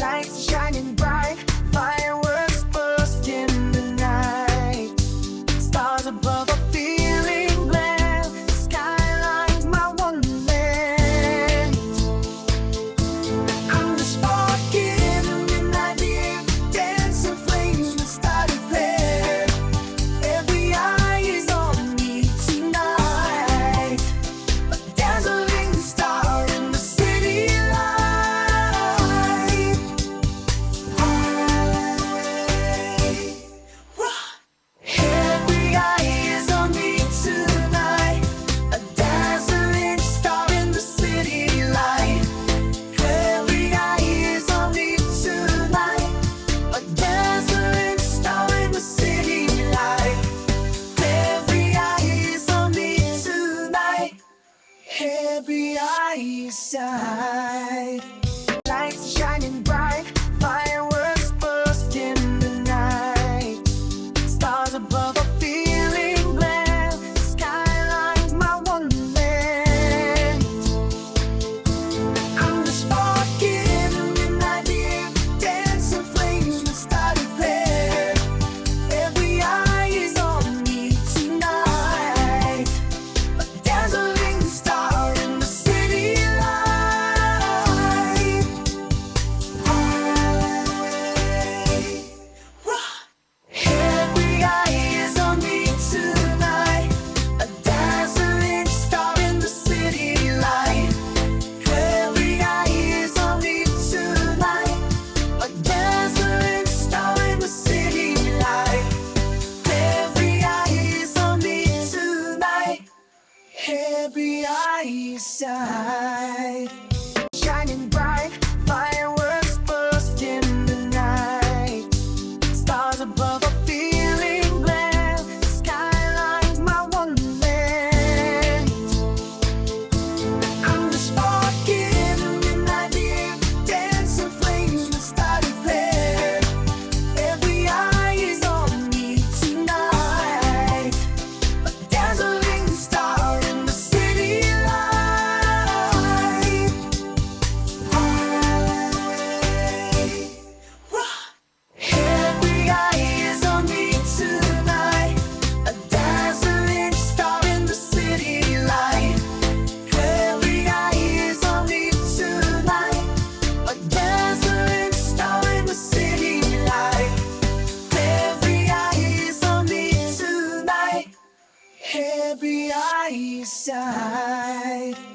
Lights are shining bright, fireworks burst in the night. Stars above are feeling glad, the skyline my wonderland. I'm the spark in the midnight air, dancing flames that start to flare. Every eye is on me tonight, a dazzling star in the city light. Every eye is on me tonight, a dazzling star in the city light. Every eye is on me tonight, a dazzling star in the city light. Every eye is on me tonight, every eye is on. Lights are shining bright, fireworks burst in the night. Stars above are feeling glad, the skyline my wonderland. I'm the spark in the midnight air, dancing flames that start to flare. Every eye is on me tonight, a dazzling star in the city light. Every eye is on me tonight, a dazzling star in the city light. Every eye is on me tonight, a dazzling star in the city light. Every eye is on me tonight, every eye is on. Shining bright, fireworks burst in the night. Stars above are feeling glad, the skyline my wonderland. I'm the spark in the midnight air, dancing flames that start to flare. Every eye is on me tonight, a dazzling star in the city light. Every eye is on me tonight, a dazzling star in the city light. Every eye is on me tonight, a dazzling star in the city light. Every eye is on me tonight, every eye is on.